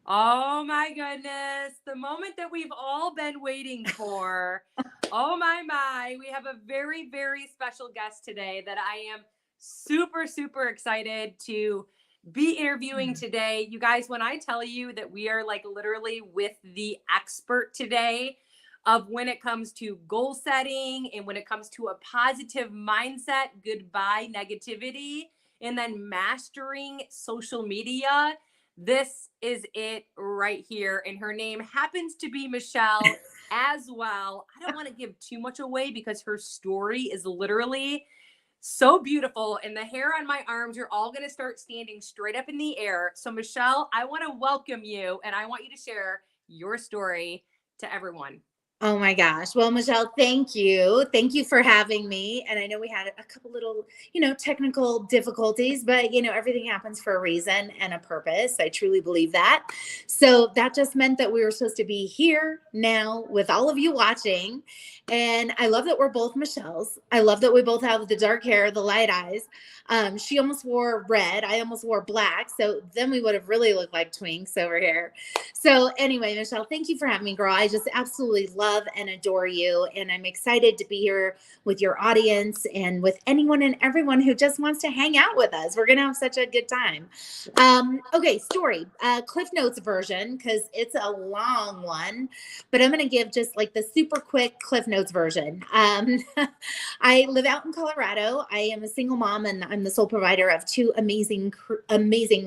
Oh my goodness, the moment that we've all been waiting for. Oh my. We have a very, very special guest today that I am super, super excited to be interviewing today. You guys, when I tell you that we are like literally with the expert today of when it comes to goal setting and when it comes to a positive mindset, goodbye negativity, and then mastering social media, this is it right here. And her name happens to be Michelle as well. I don't want to give too much away because her story is literally so beautiful. And the hair on my arms are all going to start standing straight up in the air. So, Michelle, I want to welcome you and I want you to share your story to everyone. Oh my gosh. Well, Michelle, thank you. Thank you for having me. And I know we had a couple little, technical difficulties, but everything happens for a reason and a purpose. I truly believe that. So that just meant that we were supposed to be here now with all of you watching. And I love that we're both Michelle's. I love that we both have the dark hair, the light eyes. She almost wore red. I almost wore black. So then we would have really looked like twinks over here. So anyway, Michelle, thank you for having me, girl. I just absolutely love and adore you. And I'm excited to be here with your audience and with anyone and everyone who just wants to hang out with us. We're going to have such a good time. Okay, story, Cliff Notes version, because it's a long one, but I'm going to give just like the super quick Cliff Notes version. I live out in Colorado. I am a single mom and I'm the sole provider of two amazing,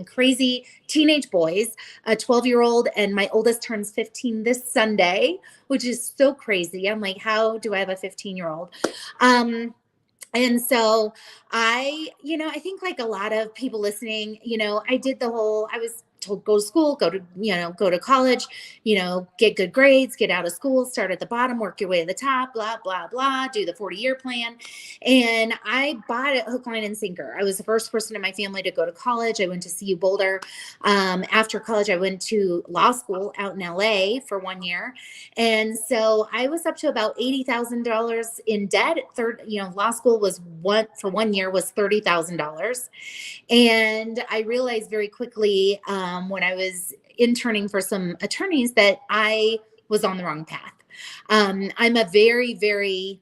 crazy teenage boys, a 12-year-old, and my oldest turns 15 this Sunday, which is so crazy. I'm like, how do I have a 15-year-old? And so I think like a lot of people listening, I was told go to school, go to college, get good grades, get out of school, start at the bottom, work your way to the top, blah, blah, blah, do the 40-year plan. And I bought it hook, line, and sinker. I was the first person in my family to go to college. I went to CU Boulder. After college, I went to law school out in LA for 1 year. And so I was up to about $80,000 in debt. Law school was for 1 year was $30,000. And I realized very quickly when I was interning for some attorneys that I was on the wrong path. I'm a very, very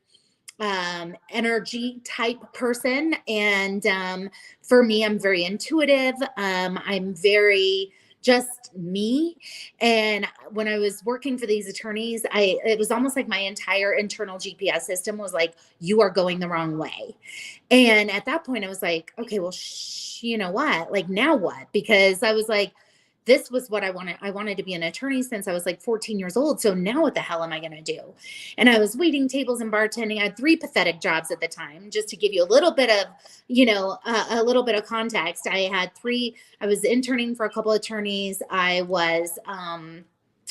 energy type person. And for me, I'm very intuitive. I'm very just me. And when I was working for these attorneys, it was almost like my entire internal GPS system was like, you are going the wrong way. And at that point I was like, okay, well, you know what? Like, now what? Because I was like, this was what I wanted. I wanted to be an attorney since I was like 14 years old. So now what the hell am I going to do? And I was waiting tables and bartending. I had 3 pathetic jobs at the time, just to give you a little bit of, a little bit of context. I was interning for a couple of attorneys. I was,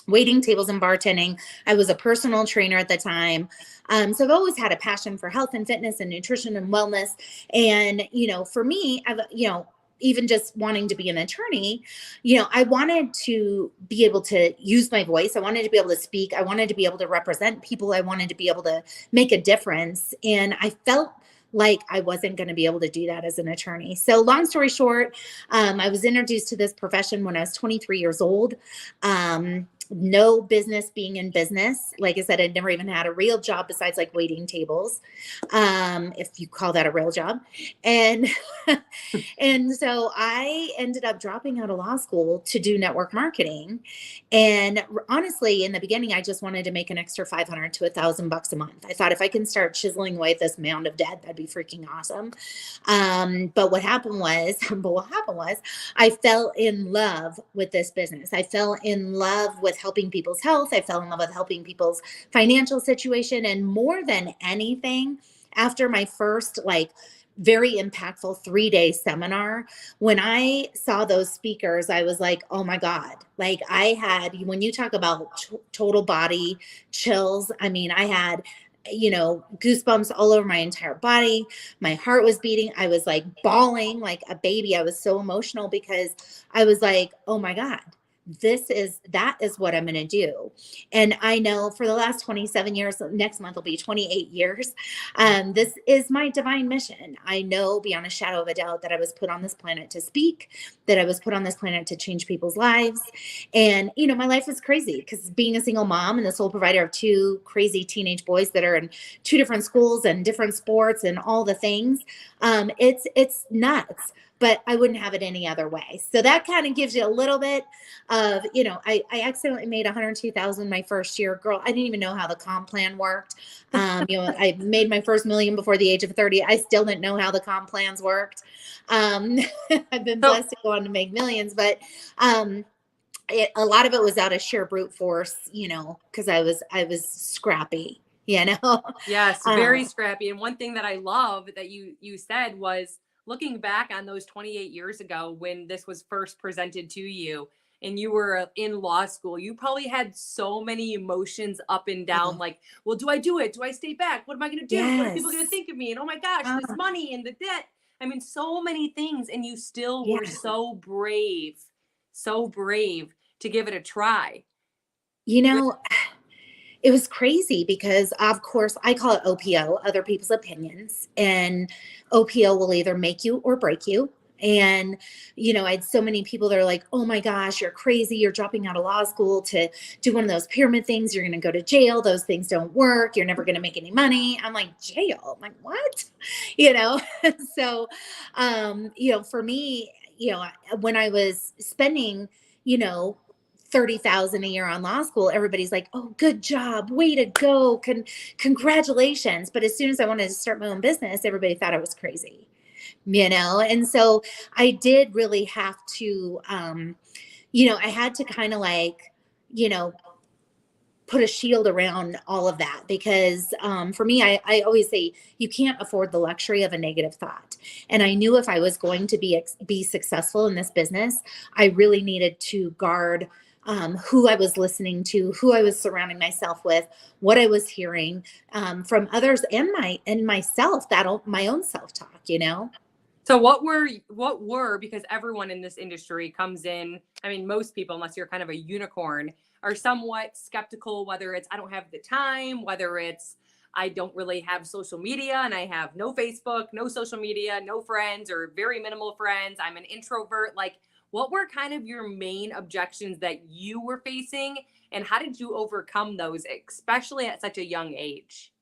waiting tables and bartending. I was a personal trainer at the time. So I've always had a passion for health and fitness and nutrition and wellness. And, for me, even just wanting to be an attorney, I wanted to be able to use my voice. I wanted to be able to speak. I wanted to be able to represent people. I wanted to be able to make a difference. And I felt like I wasn't going to be able to do that as an attorney. So long story short, I was introduced to this profession when I was 23 years old. No business being in business. Like I said, I'd never even had a real job besides like waiting tables, if you call that a real job. And and so I ended up dropping out of law school to do network marketing. And honestly, in the beginning, I just wanted to make an extra $500 to $1,000 a month. I thought if I can start chiseling away at this mound of debt, that'd be freaking awesome. But what happened was, I fell in love with this business. I fell in love with helping people's health. I fell in love with helping people's financial situation. And more than anything, after my first very impactful 3-day seminar, when I saw those speakers, I was like, oh my God. Like, I had, when you talk about total body chills, I mean, I had goosebumps all over my entire body. My heart was beating. I was like bawling like a baby. I was so emotional because I was like, oh my God, that is what I'm going to do. And I know for the last 27 years, next month will be 28 years. This is my divine mission. I know beyond a shadow of a doubt that I was put on this planet to speak, that I was put on this planet to change people's lives. And, my life is crazy because being a single mom and the sole provider of two crazy teenage boys that are in two different schools and different sports and all the things, it's nuts, but I wouldn't have it any other way. So that kind of gives you a little bit of, I accidentally made 102,000 my first year. Girl, I didn't even know how the comp plan worked. I made my first million before the age of 30. I still didn't know how the comp plans worked. I've been So blessed to go on to make millions, but a lot of it was out of sheer brute force, because I was scrappy, yes, very um, scrappy. And one thing that I love that you said was looking back on those 28 years ago when this was first presented to you and you were in law school, you probably had so many emotions up and down oh, like, well, do I do it? Do I stay back? What am I going to do? What are people going to yes. think of me? And oh my gosh, Uh, this money and the debt. I mean, so many things. And you still yeah. were so brave to give it a try. You know, It was crazy because, of course, I call it OPO, other people's opinions, and OPO will either make you or break you. And, I had so many people that are like, oh my gosh, you're crazy. You're dropping out of law school to do one of those pyramid things. You're going to go to jail. Those things don't work. You're never going to make any money. I'm like, jail? I'm like, what? You know? So, for me, when I was spending, you know, 30,000 a year on law school, everybody's like, oh, good job, way to go, congratulations. But as soon as I wanted to start my own business, everybody thought I was crazy, and so I did really have to, I had to kind of like, you know put a shield around all of that because, for me, I always say you can't afford the luxury of a negative thought. And I knew if I was going to be successful in this business, I really needed to guard, who I was listening to, who I was surrounding myself with, what I was hearing, from others and myself, my own self talk. So what were because everyone in this industry comes in, I mean most people unless you're kind of a unicorn are somewhat skeptical whether it's I don't have the time, whether it's I don't really have social media and I have no Facebook, no social media, no friends or very minimal friends. I'm an introvert. Like what were kind of your main objections that you were facing and how did you overcome those especially at such a young age?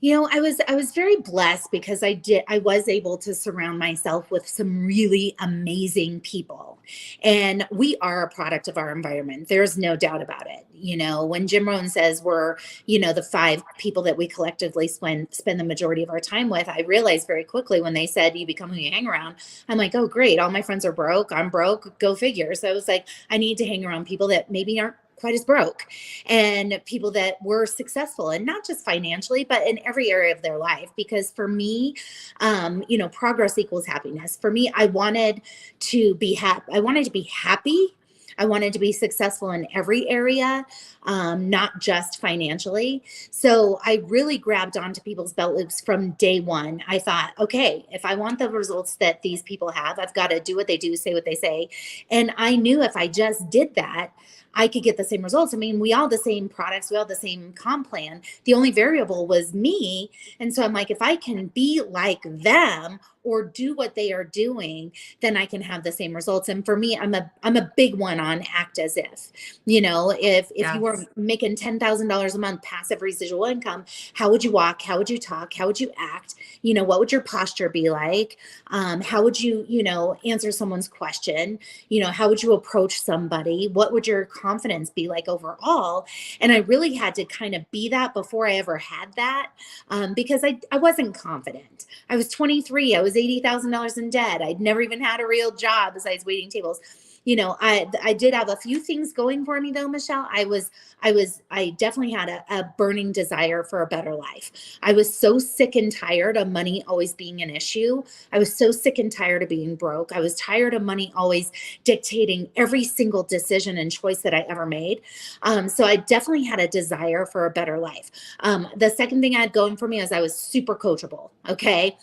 I was very blessed because I was able to surround myself with some really amazing people. And we are a product of our environment. There's no doubt about it. When Jim Rohn says we're, the five people that we collectively spend the majority of our time with, I realized very quickly when they said you become who you hang around, I'm like, oh great, all my friends are broke. I'm broke, go figure. So I was like, I need to hang around people that maybe aren't quite as broke and people that were successful and not just financially but in every area of their life because for me, progress equals happiness. For me, I wanted to be happy. I wanted to be successful in every area, not just financially. So I really grabbed onto people's belt loops from day one. I thought, okay, if I want the results that these people have, I've got to do what they do, say what they say. And I knew if I just did that, I could get the same results. I mean, we all the same products, we all the same comp plan. The only variable was me. And so I'm like, if I can be like them or do what they are doing, then I can have the same results. And for me, I'm a big one on act as if. If you were Yes. making $10,000 a month passive residual income, how would you walk? How would you talk? How would you act? What would your posture be like? How would you, answer someone's question? How would you approach somebody? What would your confidence be like overall? And I really had to kind of be that before I ever had that, because I wasn't confident. I was 23. I was $80,000 in debt. I'd never even had a real job besides waiting tables. I did have a few things going for me though, Michelle. I definitely had a burning desire for a better life. I was so sick and tired of money always being an issue. I was so sick and tired of being broke. I was tired of money always dictating every single decision and choice that I ever made. So I definitely had a desire for a better life. The second thing I had going for me is I was super coachable. Okay.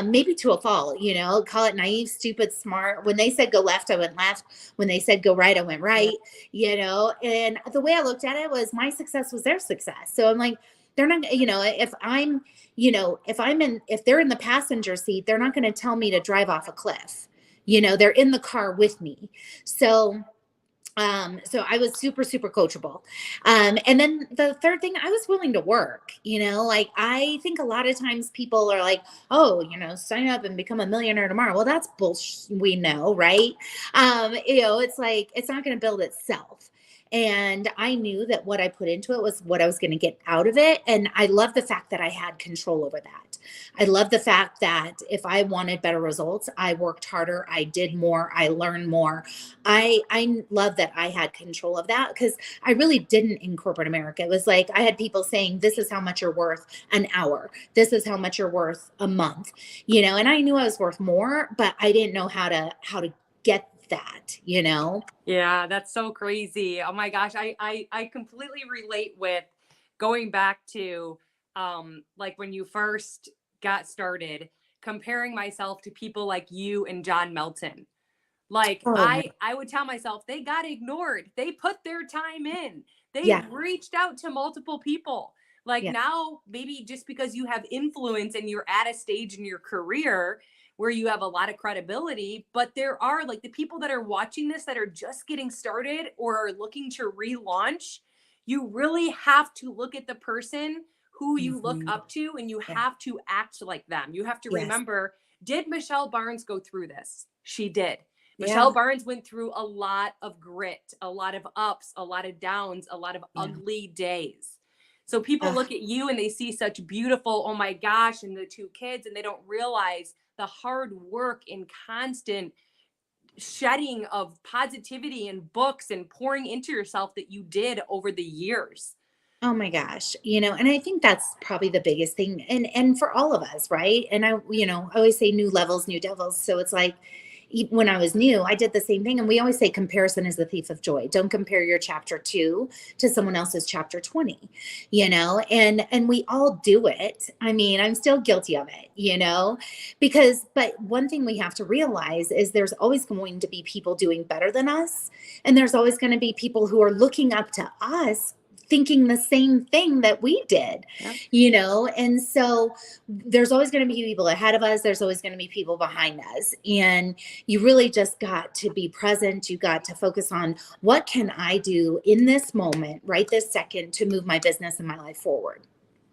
Maybe to a fault, call it naive, stupid, smart. When they said go left, I went left. When they said go right, I went right, and the way I looked at it was my success was their success. So I'm like, they're not, if they're in the passenger seat, they're not going to tell me to drive off a cliff. They're in the car with me. So I was super, super coachable. And then the third thing, I was willing to work, like I think a lot of times people are like, oh, sign up and become a millionaire tomorrow. Well, that's bullshit. We know, right? It's like, it's not going to build itself. And I knew that what I put into it was what I was going to get out of it. And I love the fact that I had control over that. I love the fact that if I wanted better results, I worked harder, I did more, I learned more. I love that I had control of that, because I really didn't in corporate America. It was like I had people saying, this is how much you're worth an hour. This is how much you're worth a month, and I knew I was worth more, but I didn't know how to get that. Yeah, that's so crazy. Oh my gosh, I completely relate with going back to like when you first got started, comparing myself to people like you and John Melton. Like Oh my, I would tell myself they got ignored. They put their time in. They yeah, reached out to multiple people. Like yeah, now, maybe just because you have influence and you're at a stage in your career where you have a lot of credibility, but there are like the people that are watching this that are just getting started or are looking to relaunch. You really have to look at the person who you look mhm, up to, and you yeah, have to act like them. You have to yes, remember, did Michelle Barnes go through this? She did. yeah, Michelle Barnes went through a lot of grit, a lot of ups, a lot of downs, a lot of yeah, ugly days. So people uh, look at you and they see such beautiful, oh my gosh, and the two kids, and they don't realize the hard work and constant shedding of positivity and books and pouring into yourself that you did over the years. oh my gosh, and I think that's probably the biggest thing, and for all of us, right? And I always say new levels, new devils. So it's like, when I was new, I did the same thing. And we always say comparison is the thief of joy. Don't compare your chapter 2 to someone else's chapter 20, and we all do it. I mean, I'm still guilty of it, but one thing we have to realize is there's always going to be people doing better than us. And there's always going to be people who are looking up to us, thinking the same thing that we did, Yeah. and so there's always going to be people ahead of us, there's always going to be people behind us, and you really just got to be present. You got to focus on, what can I do in this moment, right this second, to move my business and my life forward.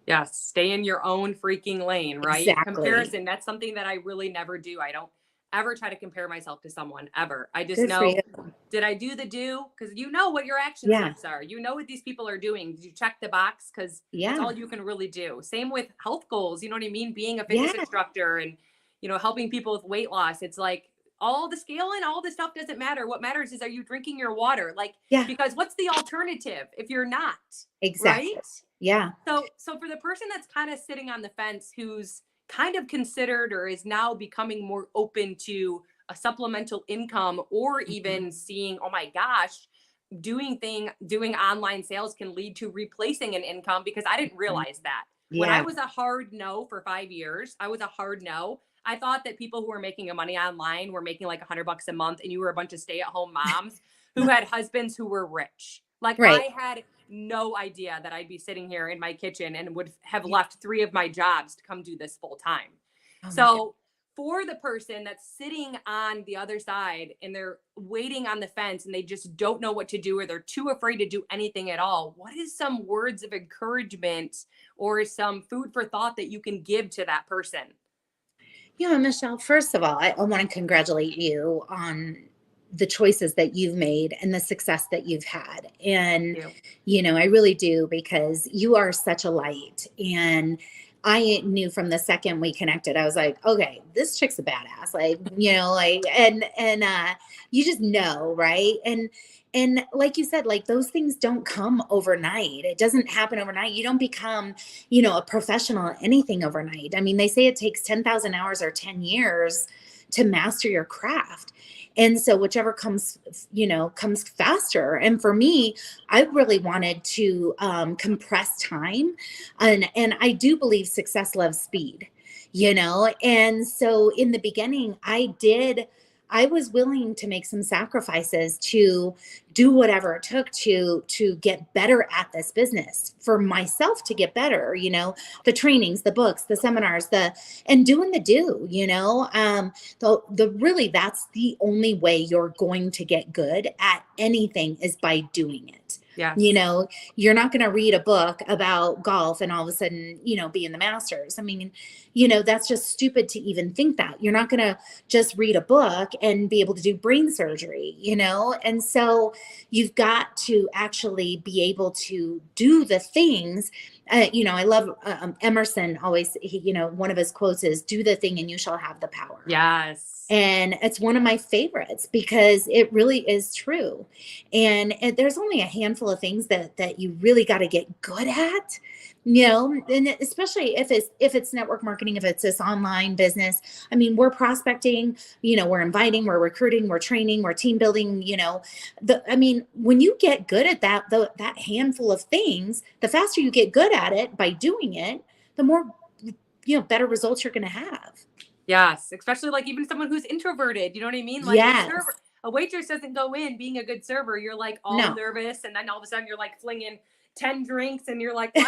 Yes, stay in your own freaking lane, right? Exactly. Comparison, that's something that I really never do. I don't ever try to compare myself to someone ever. I just Good for know, you. did I do the do? Because you know what your action Yeah, steps are. You know what these people are doing. Did you check the box? Because that's yeah, all you can really do. Same with health goals. You know what I mean? Being a fitness yeah, instructor and, helping people with weight loss. It's like all the scaling, all the stuff doesn't matter. What matters is, are you drinking your water? Like, yeah, because what's the alternative if you're not, exactly. right? Yeah. So for the person that's kind of sitting on the fence, who's kind of considered or is now becoming more open to a supplemental income, or Mhm. even seeing, oh my gosh, doing online sales can lead to replacing an income, because I didn't Mhm. realize that. When I Yeah. was a hard no for 5 years, I was a hard no. I thought that people who were making a money online were making like $100 a month, and you were a bunch of stay-at-home moms who had husbands who were rich. Like, Right. I had no idea that I'd be sitting here in my kitchen and would have Yeah. left 3 of my jobs to come do this full time. Oh my God. So, for the person that's sitting on the other side and they're waiting on the fence and they just don't know what to do, or they're too afraid to do anything at all, what is some words of encouragement or some food for thought that you can give to that person? Michelle, first of all, I want to congratulate you on the choices that you've made and the success that you've had. And, You. I really do, because you are such a light. And I knew from the second we connected, I was like, okay, this chick's a badass. Like, and you just know, right? And like you said, like, those things don't come overnight. It doesn't happen overnight. You don't become, a professional at anything overnight. I mean, they say it takes 10,000 hours or 10 years to master your craft. And so whichever comes faster. And for me, I really wanted to compress time. And I do believe success loves speed. And so in the beginning, I did I was willing to make some sacrifices to do whatever it took to get better at this business, for myself to get better, the trainings, the books, the seminars, and doing the do, the really, that's the only way you're going to get good at anything, is by doing it. Yes. You're not going to read a book about golf and all of a sudden, be in the Masters. I mean, that's just stupid to even think that. You're not going to just read a book and be able to do brain surgery, And so you've got to actually be able to do the things. I love Emerson always, one of his quotes is, do the thing and you shall have the power. Yes. And it's one of my favorites because it really is true. And there's only a handful of things that you really got to get good at, and especially if it's network marketing, if it's this online business. I mean, we're prospecting, we're inviting, we're recruiting, we're training, we're team building, when you get good at that handful of things, the faster you get good at it by doing it, the more, better results you're going to have. Yes, especially like even someone who's introverted, you know what I mean? Like yes. A waitress doesn't go in being a good server. You're like all nervous, and then all of a sudden you're like flinging 10 drinks, and you're like, well,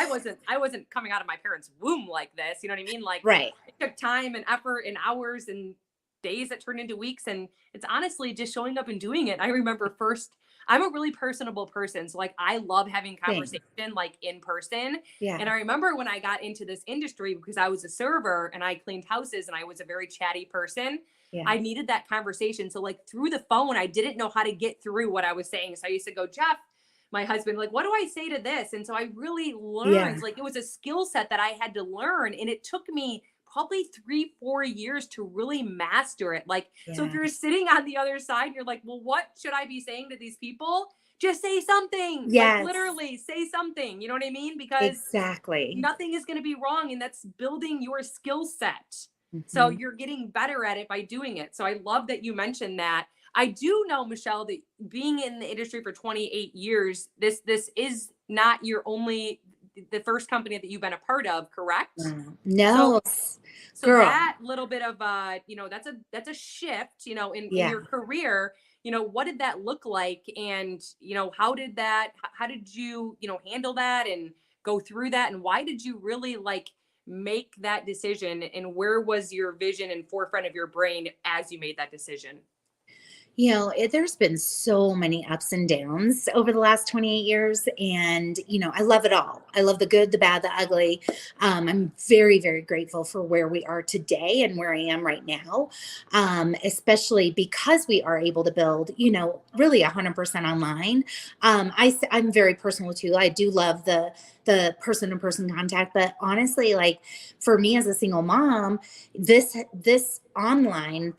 I wasn't coming out of my parents' womb like this. You know what I mean? Like, right. It took time and effort and hours and days that turned into weeks, and it's honestly just showing up and doing it. I remember I'm a really personable person. So like, I love having conversation like in person. Yeah. And I remember when I got into this industry, because I was a server and I cleaned houses and I was a very chatty person. Yeah. I needed that conversation. So like through the phone, I didn't know how to get through what I was saying. So I used to go, Jeff, my husband, like, what do I say to this? And so I really learned, like, it was a skill set that I had to learn. And it took me probably 3-4 years to really master it. Like, so if you're sitting on the other side and you're like, well, what should I be saying to these people? Just say something. Yes. Like, literally say something. You know what I mean? Because nothing is going to be wrong. And that's building your skill set. Mm-hmm. So you're getting better at it by doing it. So I love that you mentioned that. I do know, Michelle, that being in the industry for 28 years, this is not the first company that you've been a part of, correct? No. So that little bit of that's a shift, in your career. What did that look like? And, how did you, handle that and go through that? And why did you really make that decision? And where was your vision and forefront of your brain as you made that decision? There's been so many ups and downs over the last 28 years. And, I love it all. I love the good, the bad, the ugly. I'm very, very grateful for where we are today and where I am right now, especially because we are able to build, really 100% online. I'm very personal too. I do love the person-to-person contact, but honestly, like for me as a single mom, this online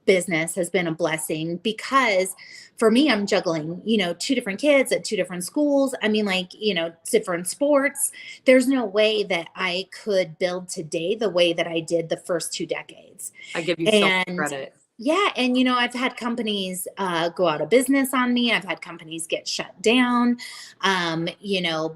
business has been a blessing because for me, I'm juggling, 2 different kids at 2 different schools. I mean, different sports. There's no way that I could build today the way that I did the first 2 decades. I give you so much credit. Yeah. And, I've had companies go out of business on me. I've had companies get shut down.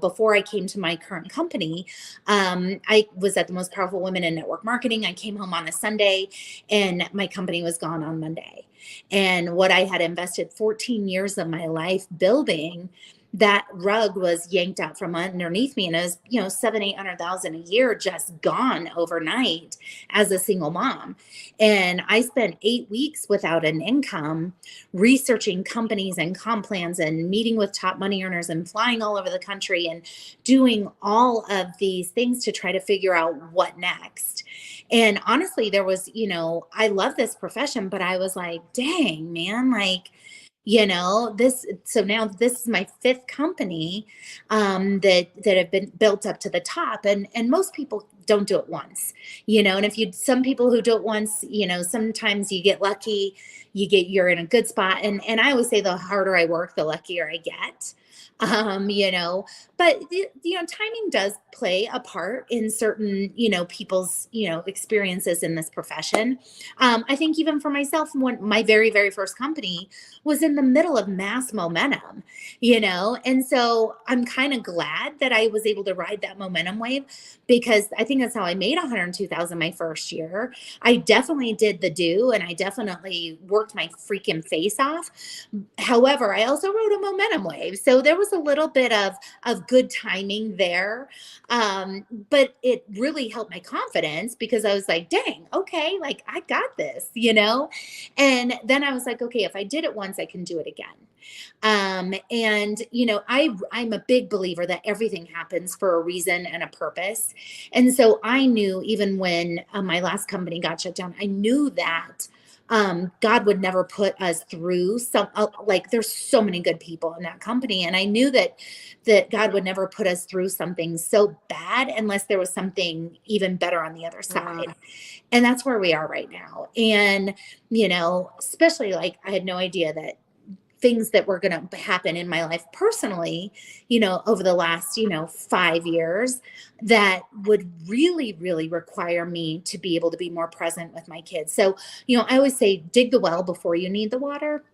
Before I came to my current company, I was at the Most Powerful Women in Network Marketing. I came home on a Sunday and my company was gone on Monday. And what I had invested 14 years of my life building, that rug was yanked out from underneath me. And it was, $700,000-800,000 a year just gone overnight as a single mom. And I spent 8 weeks without an income, researching companies and comp plans and meeting with top money earners and flying all over the country and doing all of these things to try to figure out what next. And honestly, there was, I love this profession, but I was like, dang, man, now this is my 5th company that have been built up to the top, and most people don't do it once, and some people who do it once, sometimes you get lucky, you're in a good spot. And I always say the harder I work, the luckier I get. But timing does play a part in certain, people's, experiences in this profession. I think even for myself, when my very, very first company was in the middle of mass momentum, and so I'm kind of glad that I was able to ride that momentum wave, because I think that's how I made $102,000 my first year. I definitely did the do, and I definitely worked worked my freaking face off. However, I also rode a momentum wave. So there was a little bit of good timing there. But it really helped my confidence because I was like, dang, okay, like I got this, you know? And then I was like, okay, if I did it once, I can do it again. And you know, I'm a big believer that everything happens for a reason and a purpose. And so I knew even when my last company got shut down, I knew that God would never put us through some like there's so many good people in that company, and I knew that God would never put us through something so bad unless there was something even better on the other side. And that's where we are right now. And you know, especially like I had no idea that things that were going to happen in my life personally, you know, over the last, you know, 5 years that would really, really require me to be able to be more present with my kids. So, you know, I always say dig the well before you need the water.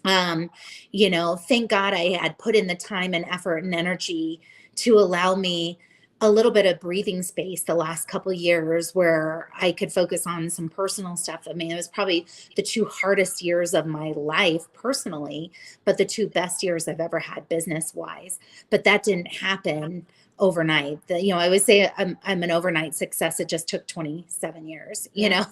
Um, you know, thank God I had put in the time and effort and energy to allow me a little bit of breathing space the last couple of years where I could focus on some personal stuff. I mean, it was probably the two hardest years of my life personally, but the two best years I've ever had business wise. But that didn't happen overnight. You know, I would say I'm an overnight success. It just took 27 years, you know?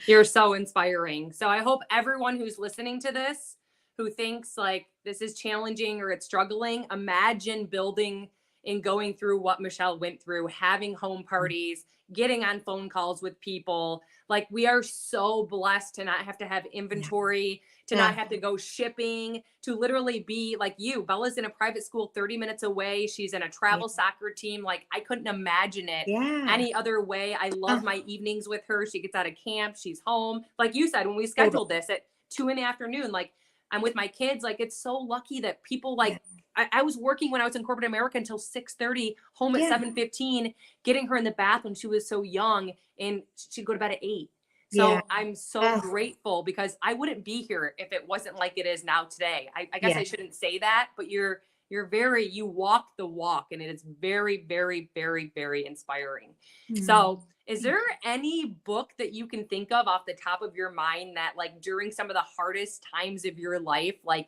You're so inspiring. So I hope everyone who's listening to this, who thinks like this is challenging or it's struggling, imagine building and going through what Michelle went through, having home parties, getting on phone calls with people. Like we are so blessed to not have to have inventory, to not have to go shipping, to literally be like you. Bella's in a private school 30 minutes away. She's in a travel soccer team. Like I couldn't imagine it any other way. I love my evenings with her. She gets out of camp. She's home. Like you said, when we scheduled this at 2 in the afternoon, like I'm with my kids. Like it's so lucky that people like, I was working when I was in corporate America until 6:30, home at 7:15, getting her in the bath when she was so young, and she'd go to bed at 8. So I'm so grateful because I wouldn't be here if it wasn't like it is now today. I guess I shouldn't say that, but you walk the walk, and it is very, very, very, very inspiring. So is there any book that you can think of off the top of your mind that like during some of the hardest times of your life, like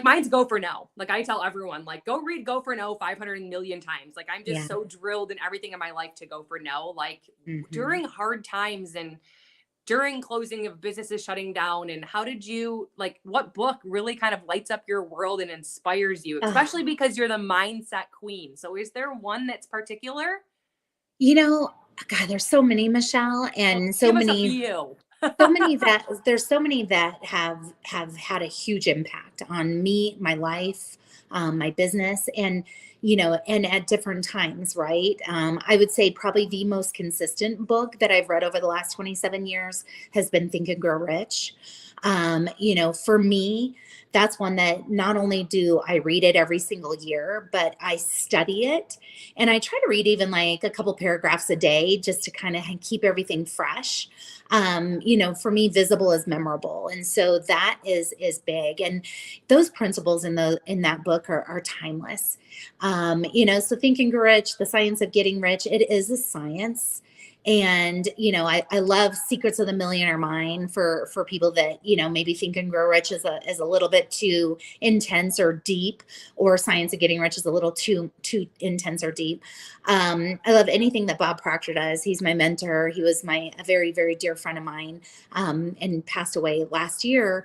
mine's Go for No. Like I tell everyone, like go read Go for No 500 million times. Like I'm just so drilled in everything in my life to go for no. Like during hard times and during closing of businesses shutting down, and how did you like what book really kind of lights up your world and inspires you, especially because you're the mindset queen. So is there one that's particular? You know, God, there's so many, Michelle, and so Give us a many, few. so many that there's so many that have had a huge impact on me, my life, my business, and you know, and at different times, right? I would say probably the most consistent book that I've read over the last 27 years has been Think and Grow Rich. You know, for me, that's one that not only do I read it every single year, but I study it. And I try to read even like a couple paragraphs a day just to kind of keep everything fresh. You know, for me, visible is memorable. And so that is big. And those principles in that book are timeless. You know, so Think and Grow Rich, the science of getting rich, it is a science. And you know, I love Secrets of the Millionaire Mind for people that you know maybe Think and Grow Rich is a little bit too intense or deep, or Science of Getting Rich is a little too intense or deep. I love anything that Bob Proctor does. He's my mentor. He was a very, very dear friend of mine, and passed away last year.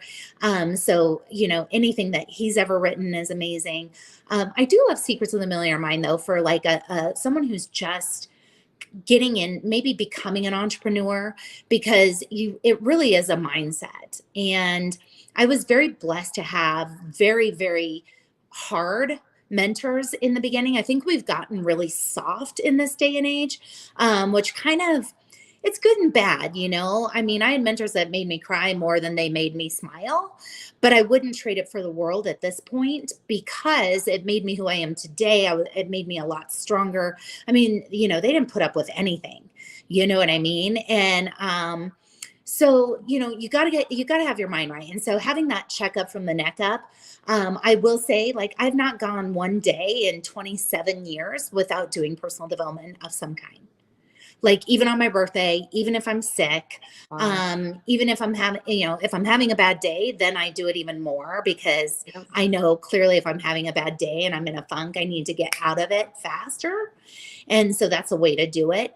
So you know, anything that he's ever written is amazing. I do love Secrets of the Millionaire Mind though, for like someone who's just getting in, maybe becoming an entrepreneur, because it really is a mindset. And I was very blessed to have very, very hard mentors in the beginning. I think we've gotten really soft in this day and age, which kind of, it's good and bad, you know. I mean, I had mentors that made me cry more than they made me smile, but I wouldn't trade it for the world at this point because it made me who I am today. It made me a lot stronger. I mean, you know, they didn't put up with anything, you know what I mean? And so, you know, you gotta have your mind right. And so having that checkup from the neck up, I will say, like, I've not gone one day in 27 years without doing personal development of some kind. Like even on my birthday, even if I'm sick, Wow. even if I'm having, if I'm having a bad day, then I do it even more because Yep. I know clearly if I'm having a bad day and I'm in a funk, I need to get out of it faster. And so that's a way to do it.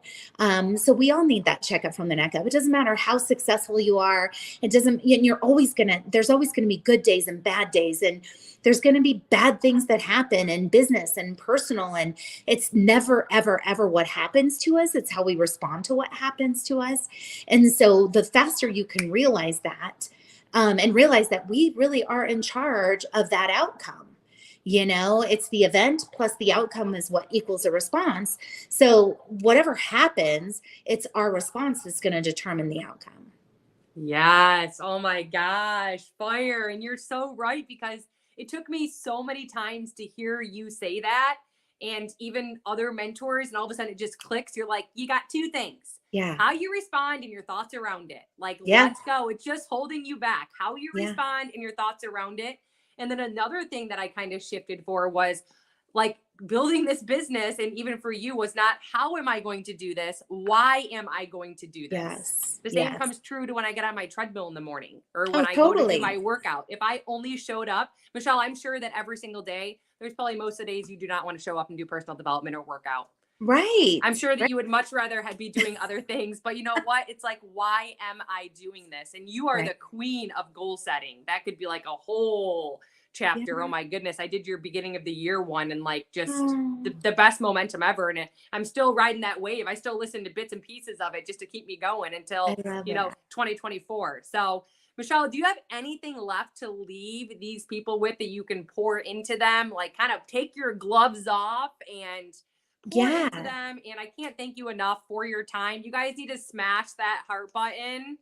So we all need that checkup from the neck up. It doesn't matter how successful you are. It doesn't, there's always going to be good days and bad days. And there's going to be bad things that happen in business and personal. And it's never, ever, ever what happens to us. It's how we respond to what happens to us. And so the faster you can realize that, and realize that we really are in charge of that outcome. It's the event plus the outcome is what equals a response. So whatever happens, it's our response that's going to determine the outcome. Yes. Oh my gosh. Fire. And you're so right because it took me so many times to hear you say that and even other mentors. And all of a sudden it just clicks. You're like, you got two things: Yeah. how you respond and your thoughts around it. Like, Yeah. let's go. It's just holding you back. How you Yeah. respond and your thoughts around it. And then another thing that I kind of shifted for was like building this business. And even for you was not, how am I going to do this? Why am I going to do this? Yes. The same Yes. comes true to when I get on my treadmill in the morning or Oh, when I go to do my totally. workout. If I only showed up, Michelle, I'm sure that every single day, there's probably most of the days you do not want to show up and do personal development or workout. Right. I'm sure that Right. you would much rather be doing other things, but you know what? It's like, why am I doing this? And you are Right. the queen of goal setting. That could be like a whole chapter. Oh Yeah. my goodness. I did your beginning of the year one and like just Oh, the best momentum ever. And I'm still riding that wave. I still listen to bits and pieces of it just to keep me going I until, love that. 2024. So, Michelle, do you have anything left to leave these people with that you can pour into them? Like, kind of take your gloves off and pour into Yeah. them. And I can't thank you enough for your time. You guys need to smash that heart button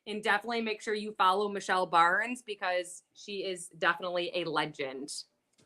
and definitely make sure you follow Michelle Barnes because she is definitely a legend.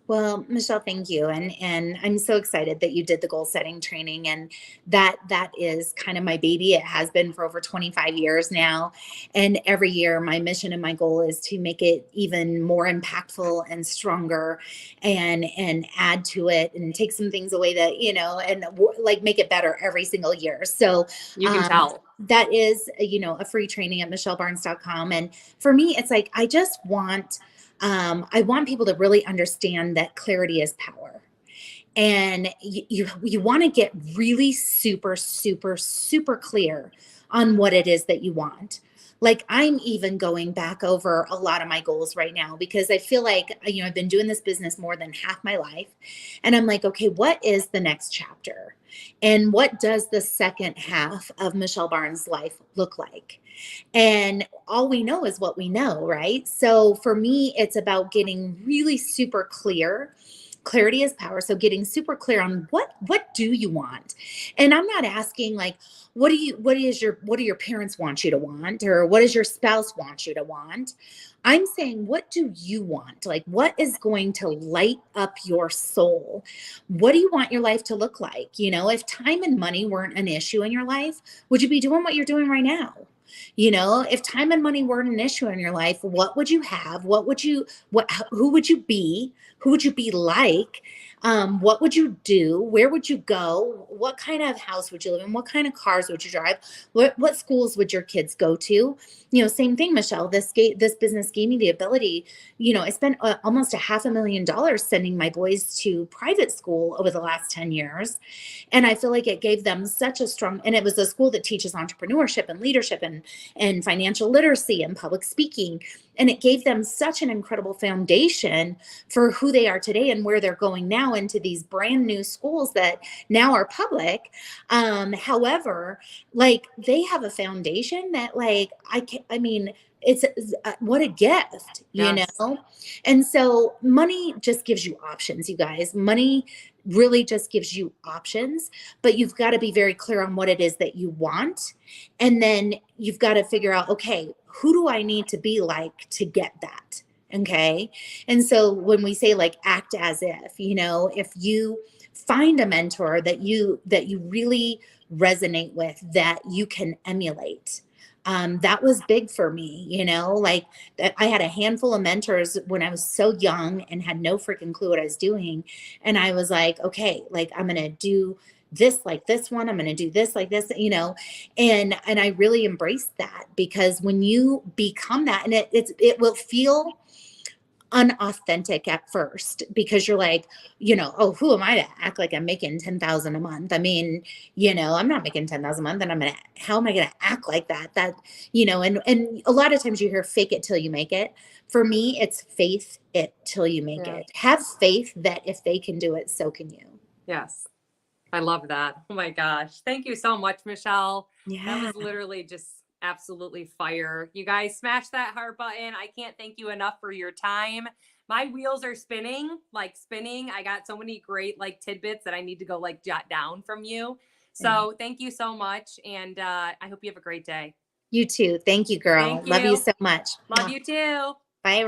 Well, Michelle, thank you. And I'm so excited that you did the goal setting training and that is kind of my baby. It has been for over 25 years now. And every year my mission and my goal is to make it even more impactful and stronger and add to it and take some things away that, like make it better every single year. So You can tell. that is, a free training at michellebarnes.com. And for me, it's like I want people to really understand that clarity is power. And you want to get really super, super, super clear on what it is that you want. Like I'm even going back over a lot of my goals right now because I feel like, I've been doing this business more than half my life. And I'm like, okay, what is the next chapter? And what does the second half of Michelle Barnes' life look like? And all we know is what we know, right? So for me, it's about getting really super clear. Clarity is power. So getting super clear on what do you want? And I'm not asking like, what do your parents want you to want? Or what does your spouse want you to want? I'm saying, what do you want? Like, what is going to light up your soul? What do you want your life to look like? If time and money weren't an issue in your life, would you be doing what you're doing right now? If time and money weren't an issue in your life, what would you have? Who would you be? Who would you be like? What would you do? Where would you go? What kind of house would you live in? What kind of cars would you drive? What schools would your kids go to? Same thing, Michelle. This business gave me the ability. I spent almost $500,000 sending my boys to private school over the last 10 years. And I feel like it gave them such a strong, and it was a school that teaches entrepreneurship and leadership and financial literacy and public speaking. And it gave them such an incredible foundation for who they are today and where they're going now into these brand new schools that now are public. However, like they have a foundation that like, I mean, it's what a gift, Yes. And so money just gives you options, you guys. Money really just gives you options, but you've got to be very clear on what it is that you want. And then you've got to figure out, okay, who do I need to be like to get that? Okay. And so when we say like act as if you find a mentor that you really resonate with, that you can emulate. That was big for me, like that I had a handful of mentors when I was so young and had no freaking clue what I was doing. And I was like, okay, like I'm going to do this like this one. I'm going to do this like this, and I really embrace that, because when you become that, and it will feel unauthentic at first, because you're like, oh, who am I to act like I'm making 10,000 a month? I mean, I'm not making 10,000 a month, and how am I going to act like that? And a lot of times you hear fake it till you make it. For me, it's faith it till you make Yeah. it. Have faith that if they can do it, so can you. Yes. I love that. Oh my gosh. Thank you so much, Michelle. That Yeah. was literally just absolutely fire. You guys smash that heart button. I can't thank you enough for your time. My wheels are spinning, like spinning. I got so many great like tidbits that I need to go like jot down from you. So thank you so much. And I hope you have a great day. You too. Thank you, girl. Thank Love you you. so much. Love you too. Bye.